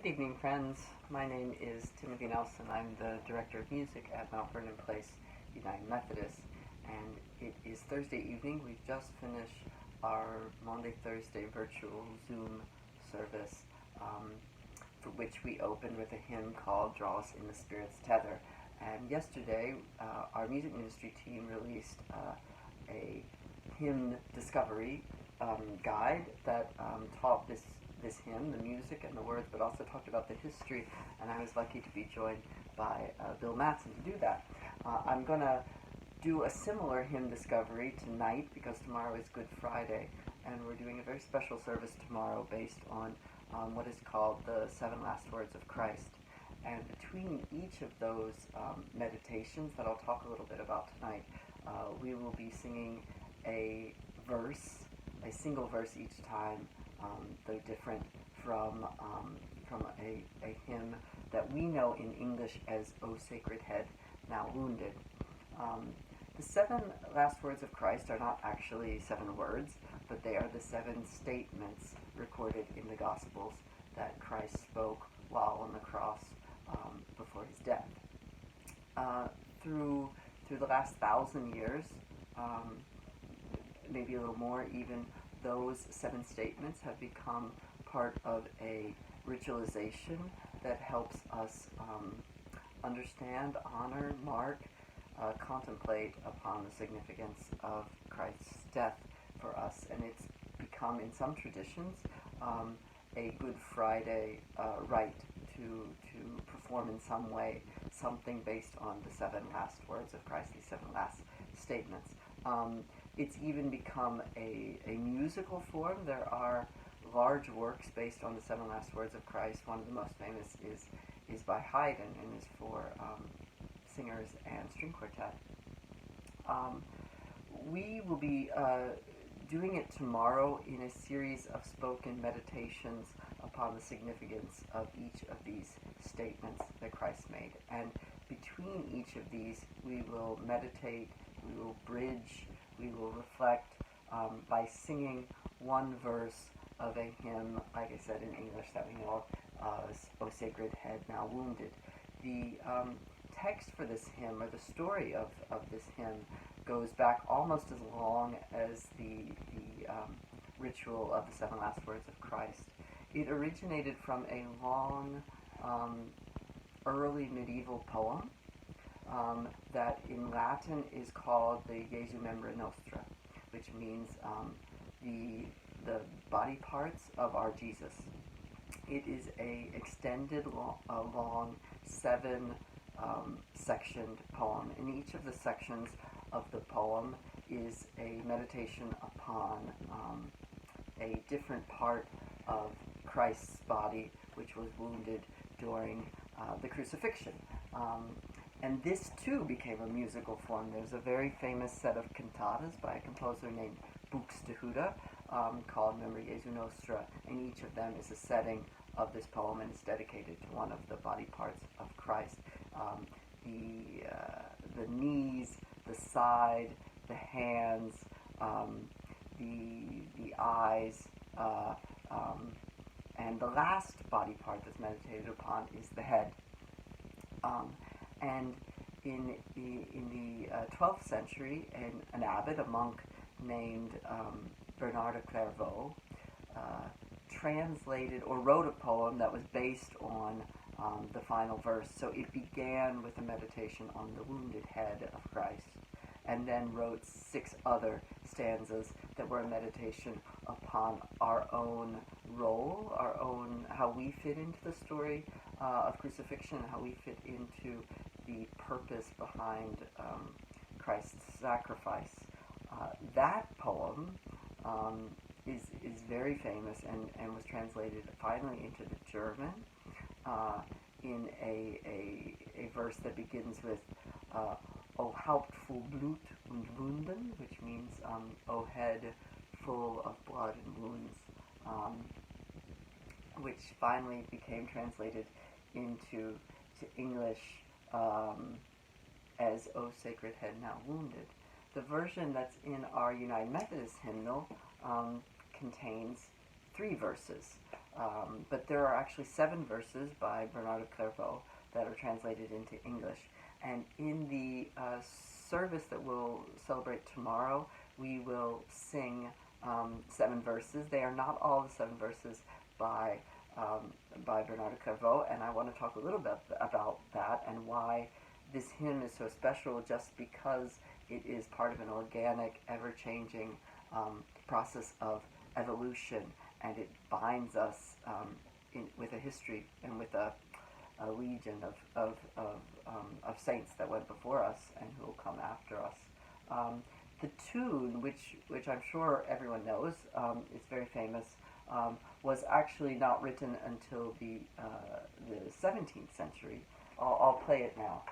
Good evening, friends. My name is Timothy Nelson. I'm the Director of Music at Mount Vernon Place United Methodist, and it is Thursday evening. We've just finished our Monday, Thursday virtual Zoom service, for which we opened with a hymn called Draw Us in the Spirit's Tether. And yesterday, our music ministry team released a hymn discovery guide that taught this hymn, the music and the words, but also talked about the history, and I was lucky to be joined by Bill Matson to do that. I'm going to do a similar hymn discovery tonight because tomorrow is Good Friday, and we're doing a very special service tomorrow based on what is called the 7 Last Words of Christ. And between each of those meditations that I'll talk a little bit about tonight, we will be singing a verse, a single verse each time, though different from a hymn that we know in English as O Sacred Head, Now Wounded. The 7 last words of Christ are not actually 7 words, but they are the 7 statements recorded in the Gospels that Christ spoke while on the cross before his death. Through the last 1,000 years, maybe a little more even, those 7 statements have become part of a ritualization that helps us understand, honor, mark, contemplate upon the significance of Christ's death for us. And it's become, in some traditions, a Good Friday rite to perform in some way something based on the 7 last words of Christ, these 7 last statements. It's even become a musical form. There are large works based on the 7 last words of Christ. One of the most famous is by Haydn and is for singers and string quartet. We will be doing it tomorrow in a series of spoken meditations upon the significance of each of these statements that Christ made. And between each of these, we will meditate, we will bridge, we will reflect by singing one verse of a hymn, like I said, in English that we know of, O Sacred Head, Now Wounded. The text for this hymn, or the story of this hymn, goes back almost as long as the ritual of the 7 last words of Christ. It originated from a long, early medieval poem that in Latin is called the Jesu Membra Nostra, which means the body parts of our Jesus. It is a extended, long 7 sectioned poem. In each of the sections of the poem is a meditation upon a different part of Christ's body, which was wounded during the crucifixion. And this too became a musical form. There's a very famous set of cantatas by a composer named Vouchsafe called Membra Jesu Nostra, and each of them is a setting of this poem and is dedicated to one of the body parts of Christ. The knees, the side, the hands, the eyes, and the last body part that's meditated upon is the head. And in the 12th century, an abbot, a monk named Bernard of Clairvaux, translated or wrote a poem that was based on the final verse. So it began with a meditation on the wounded head of Christ, and then wrote 6 other stanzas that were a meditation upon our own role, our own, how we fit into the story of crucifixion, how we fit into the purpose behind Christ's sacrifice. That poem is very famous and was translated finally into the German in a verse that begins with O Haupt voll Blut und Wunden, which means O head full of blood and wounds, which finally became translated into English as O Sacred Head, Now Wounded. The version that's in our United Methodist hymnal contains 3 verses. But there are actually 7 verses by Bernard of Clairvaux that are translated into English. And in the service that we'll celebrate tomorrow, we will sing 7 verses. They are not all the 7 verses by Bernard of Clairvaux, and I want to talk a little bit about that and why this hymn is so special, just because it is part of an organic, ever-changing process of evolution, and it binds us with a history and with a legion of saints that went before us and who will come after us. The tune, which I'm sure everyone knows, it's very famous, was actually not written until the 17th century. I'll play it now.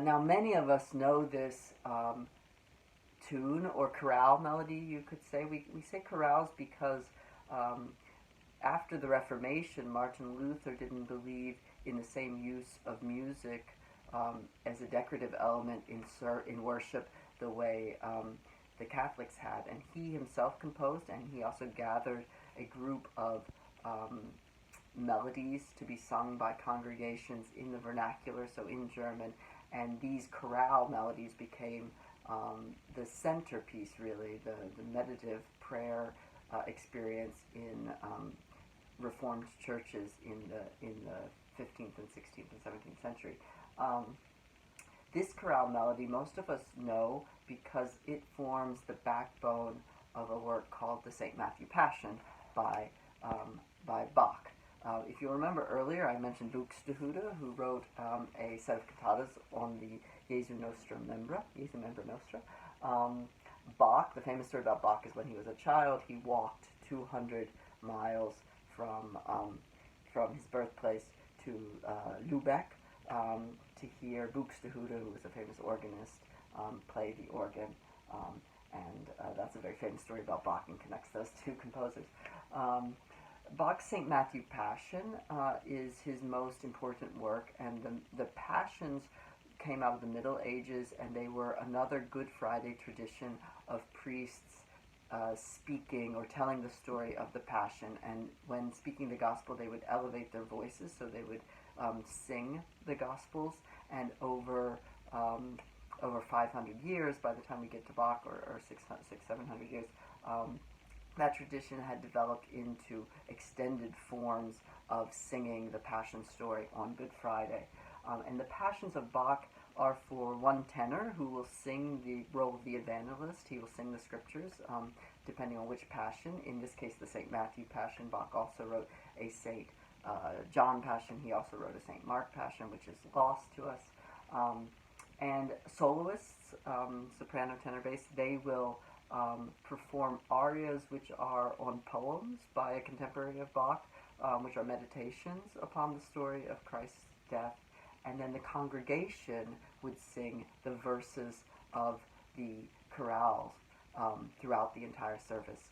Now, many of us know this tune or chorale melody, you could say. We say chorales because after the Reformation, Martin Luther didn't believe in the same use of music as a decorative element in worship the way the Catholics had. And he himself composed, and he also gathered a group of melodies to be sung by congregations in the vernacular, so in German. And these chorale melodies became the centerpiece, really, the meditative prayer experience in Reformed churches in the 15th and 16th and 17th century. This chorale melody, most of us know because it forms the backbone of a work called the St. Matthew Passion by Bach. If you remember earlier, I mentioned Vouchsafe, who wrote a set of cantatas on the Jesu Member Nostra. Bach, the famous story about Bach is when he was a child, he walked 200 miles from his birthplace to Lübeck to hear Vouchsafe, who was a famous organist, play the organ. And that's a very famous story about Bach and connects those two composers. Bach's St. Matthew Passion is his most important work, and the Passions came out of the Middle Ages, and they were another Good Friday tradition of priests speaking or telling the story of the Passion. And when speaking the Gospel, they would elevate their voices, so they would sing the Gospels, and over 500 years, by the time we get to Bach, or 700 years, that tradition had developed into extended forms of singing the Passion story on Good Friday. And the Passions of Bach are for one tenor who will sing the role of the evangelist. He will sing the scriptures, depending on which Passion. In this case, the St. Matthew Passion. Bach also wrote a St. John Passion. He also wrote a St. Mark Passion, which is lost to us. And soloists, soprano, tenor, bass, they will perform arias which are on poems by a contemporary of Bach, which are meditations upon the story of Christ's death. And then the congregation would sing the verses of the chorales throughout the entire service.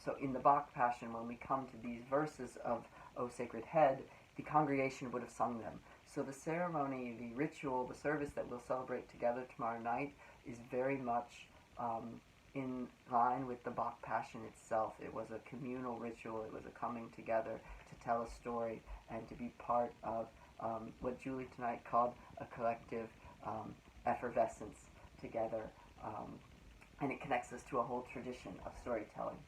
So in the Bach Passion, when we come to these verses of O Sacred Head, the congregation would have sung them. So the ceremony, the ritual, the service that we'll celebrate together tomorrow night is very much in line with the Bach Passion itself. It was a communal ritual. It was a coming together to tell a story and to be part of what Julie tonight called a collective effervescence together. And it connects us to a whole tradition of storytelling.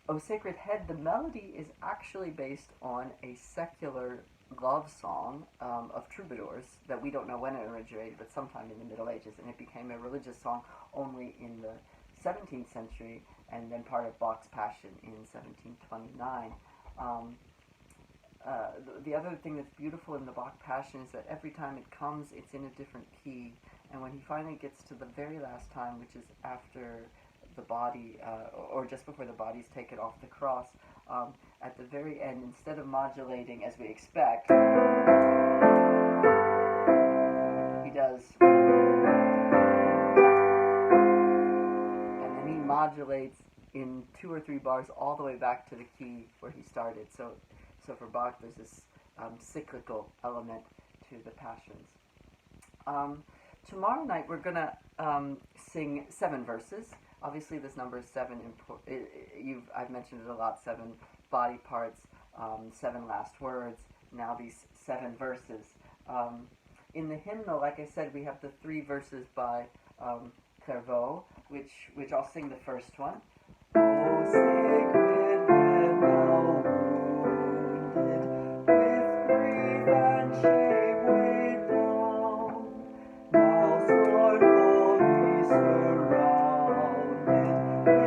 O Sacred Head, the melody is actually based on a secular love song of troubadours that we don't know when it originated, but sometime in the Middle Ages, and it became a religious song only in the 17th century, and then part of Bach's Passion in 1729. the other thing that's beautiful in the Bach Passion is that every time it comes, it's in a different key. And when he finally gets to the very last time, which is after the body, or just before the body's taken off the cross, at the very end, instead of modulating as we expect, he does, and then he modulates in 2 or 3 bars all the way back to the key where he started. So for Bach, there's this cyclical element to the Passions. Tomorrow night we're going to sing 7 verses. Obviously this number is 7. I've mentioned it a lot. 7 body parts, 7 last words. Now these 7 verses. In the hymnal, like I said, we have the 3 verses by Clairvaux, which I'll sing the first one. O sacred head now wounded, with grief and shame weighed down, now scornfully surrounded,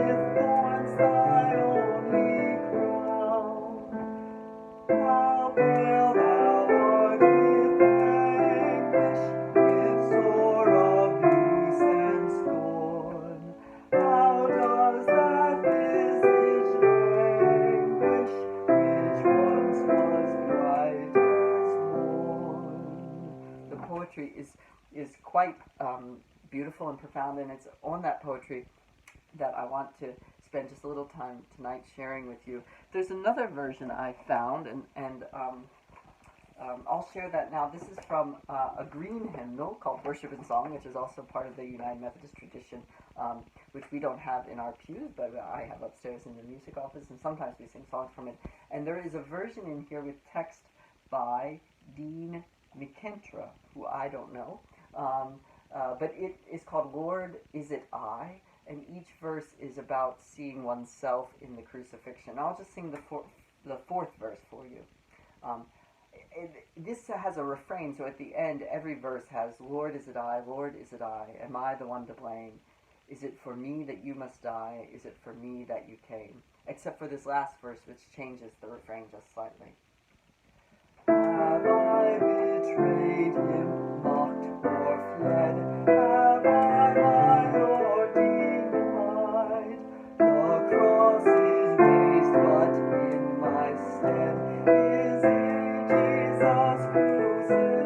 with thorns thy only crown. How pale thou art with anguish, with sore abuse and scorn. How does that visage languish, which once was bright as morn? The poetry is quite beautiful and profound, and it's on that poetry that I want to spend just a little time tonight sharing with you. There's another version I found, and I'll share that now. This is from a green hymnal called Worship and Song, which is also part of the United Methodist tradition, which we don't have in our pews, but I have upstairs in the music office, and sometimes we sing songs from it. And there is a version in here with text by Dean McKentra, who I don't know, but it is called Lord, Is It I? And each verse is about seeing oneself in the crucifixion. I'll just sing the 4th verse for you. This has a refrain, so at the end, every verse has, Lord, is it I? Lord, is it I? Am I the one to blame? Is it for me that you must die? Is it for me that you came? Except for this last verse, which changes the refrain just slightly. Have I betrayed him, mocked or fled? Have I my Lord denied? The cross is raised, but in my stead is it Jesus crucified.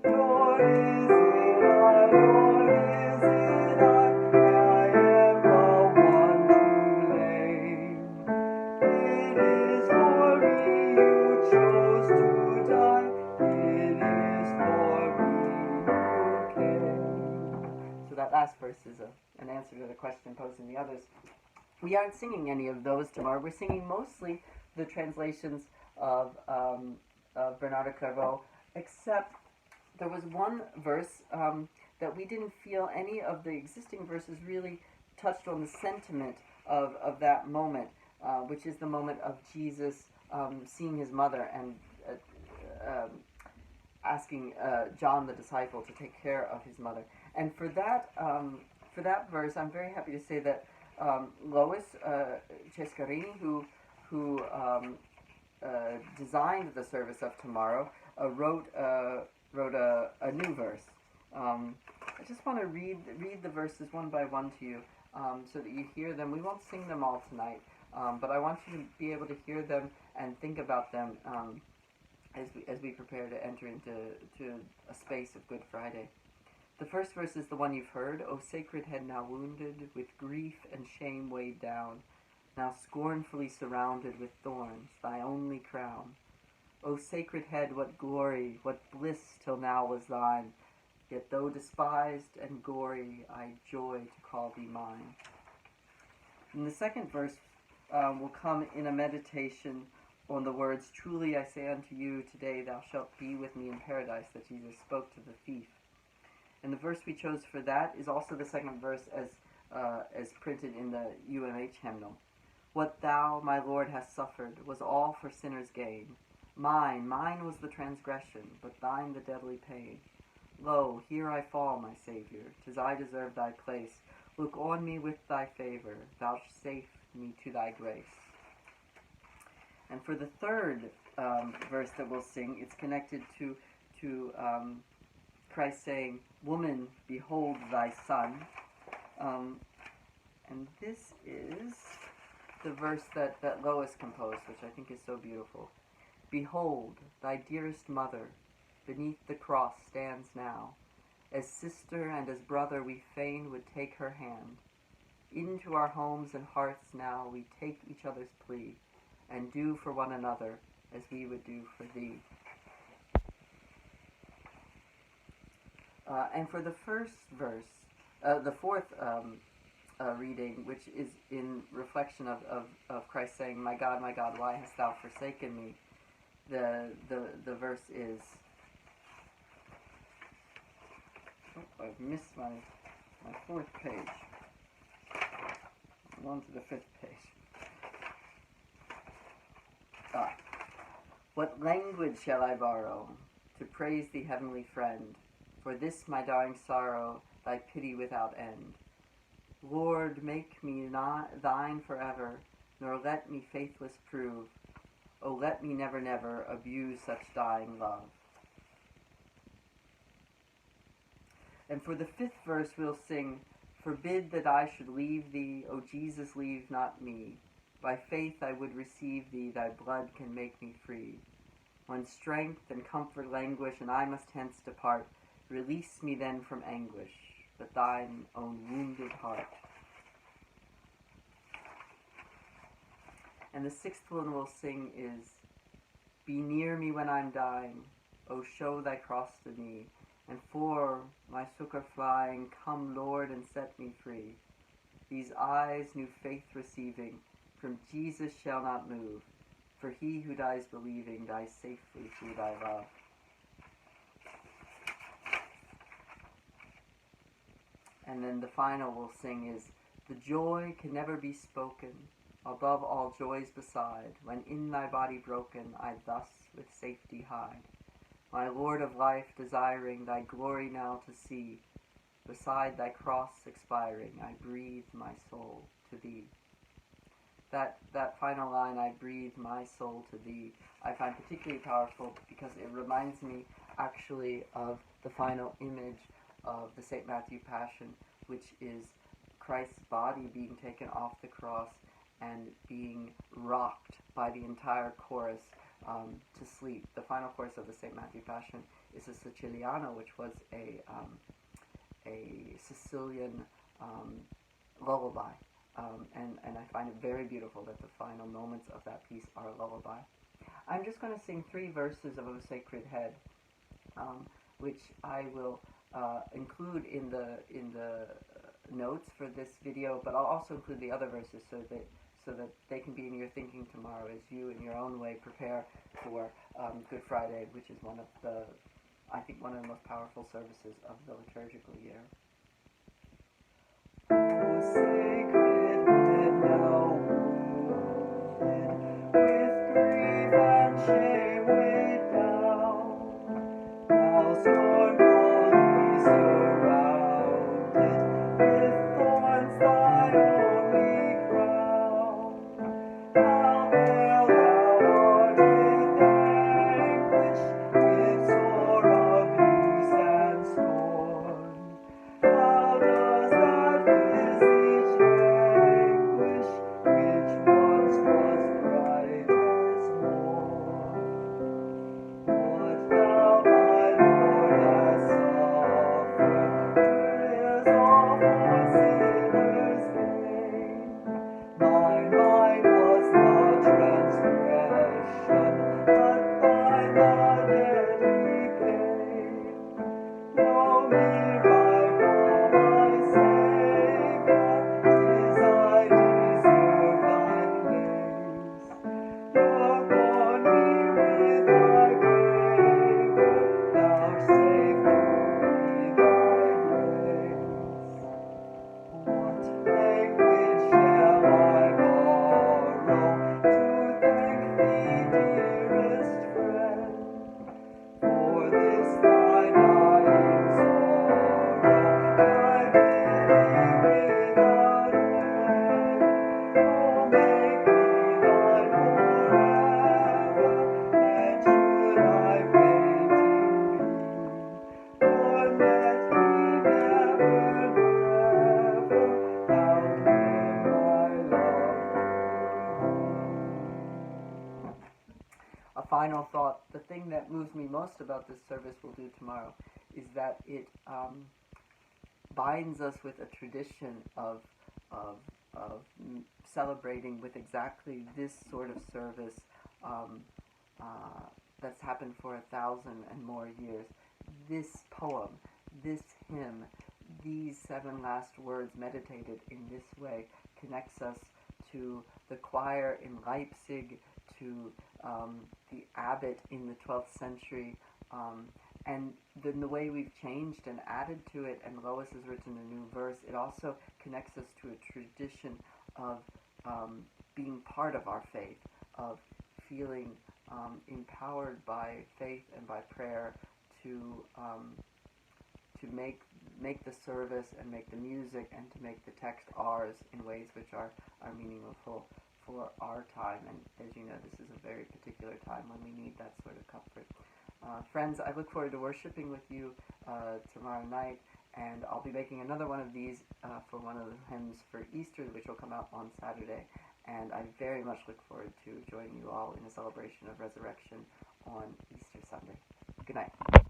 Lord, is it I? Lord, is it I am the one to blame. It is for me you chose to die. It is for me you came. So that last verse is an answer to the question posed in the others. We aren't singing any of those tomorrow. We're singing mostly the translations of Bernard Clairvaux, except there was one verse that we didn't feel any of the existing verses really touched on the sentiment of that moment, which is the moment of Jesus seeing his mother and asking John the disciple to take care of his mother. And for that verse, I'm very happy to say that Lois Cescarini, who designed the service of tomorrow, wrote a new verse. I just want to read the verses one by one to you, so that you hear them. We won't sing them all tonight, but I want you to be able to hear them and think about them as we prepare to enter into a space of Good Friday. The first verse is the one you've heard. O sacred head now wounded, with grief and shame weighed down, now scornfully surrounded with thorns, thy only crown. O sacred head, what glory, what bliss till now was thine, yet though despised and gory, I joy to call thee mine. And the second verse will come in a meditation on the words, truly I say unto you, today thou shalt be with me in paradise, that Jesus spoke to the thief. And the verse we chose for that is also the second verse as printed in the UMH hymnal. What thou, my Lord, hast suffered was all for sinners' gain. Mine was the transgression, but thine the deadly pain. Lo, here I fall, my Saviour, 'tis I deserve thy place. Look on me with thy favour, vouchsafe me to thy grace. And for the third verse that we'll sing, it's connected to Christ saying, "Woman, behold thy son." And this is the verse that Lois composed, which I think is so beautiful. "Behold, thy dearest mother, beneath the cross stands now. As sister and as brother we fain would take her hand. Into our homes and hearts now we take each other's plea, and do for one another as we would do for thee." And for the first verse, the fourth reading, which is in reflection of Christ saying, my God, why hast thou forsaken me?" The verse is, I've missed my fourth page. I'm on to the fifth page. "What language shall I borrow to praise thee, heavenly friend, for this my dying sorrow, thy pity without end? Lord, make me not thine forever, nor let me faithless prove. O let me never, never abuse such dying love." And for the fifth verse we'll sing, "Forbid that I should leave thee, O Jesus, leave not me. By faith I would receive thee, thy blood can make me free. When strength and comfort languish, and I must hence depart, release me then from anguish, but thine own wounded heart." And the sixth one we'll sing is, "Be near me when I'm dying, O show thy cross to me, and for my succor flying, come, Lord, and set me free. These eyes, new faith receiving, from Jesus shall not move, for he who dies believing dies safely through thy love." And then the final we'll sing is, "The joy can never be spoken, above all joys beside, when in thy body broken I thus with safety hide. My Lord of life, desiring thy glory now to see, beside thy cross expiring, I breathe my soul to thee." That final line, "I breathe my soul to thee," I find particularly powerful because it reminds me actually of the final image of the St. Matthew Passion, which is Christ's body being taken off the cross and being rocked by the entire chorus to sleep. The final chorus of the St. Matthew Passion is a Siciliano, which was a Sicilian lullaby. And I find it very beautiful that the final moments of that piece are a lullaby. I'm just going to sing 3 verses of O Sacred Head, which I will include in the notes for this video, but I'll also include the other verses so that they can be in your thinking tomorrow as you, in your own way, prepare for Good Friday, which is one of the most powerful services of the liturgical year. O sacred head, now wounded, with grief and shame weighed down, now scornfully surrounded, with thorns thy only crown. How pale thou art with anguish, with sore abuse and scorn. moves me most about this service we'll do tomorrow is that it binds us with a tradition of celebrating with exactly this sort of service that's happened for 1,000 and more years. This poem, this hymn, these 7 last words meditated in this way connects us to the choir in Leipzig, to the abbot in the 12th century, and then the way we've changed and added to it, and Lois has written a new verse, it also connects us to a tradition of being part of our faith, of feeling empowered by faith and by prayer to make the service and make the music and to make the text ours in ways which are meaningful for our time. And as you know, this is a very particular time when we need that sort of comfort. Friends, I look forward to worshiping with you tomorrow night, and I'll be making another one of these for one of the hymns for Easter, which will come out on Saturday. And I very much look forward to joining you all in a celebration of resurrection on Easter Sunday. Good night.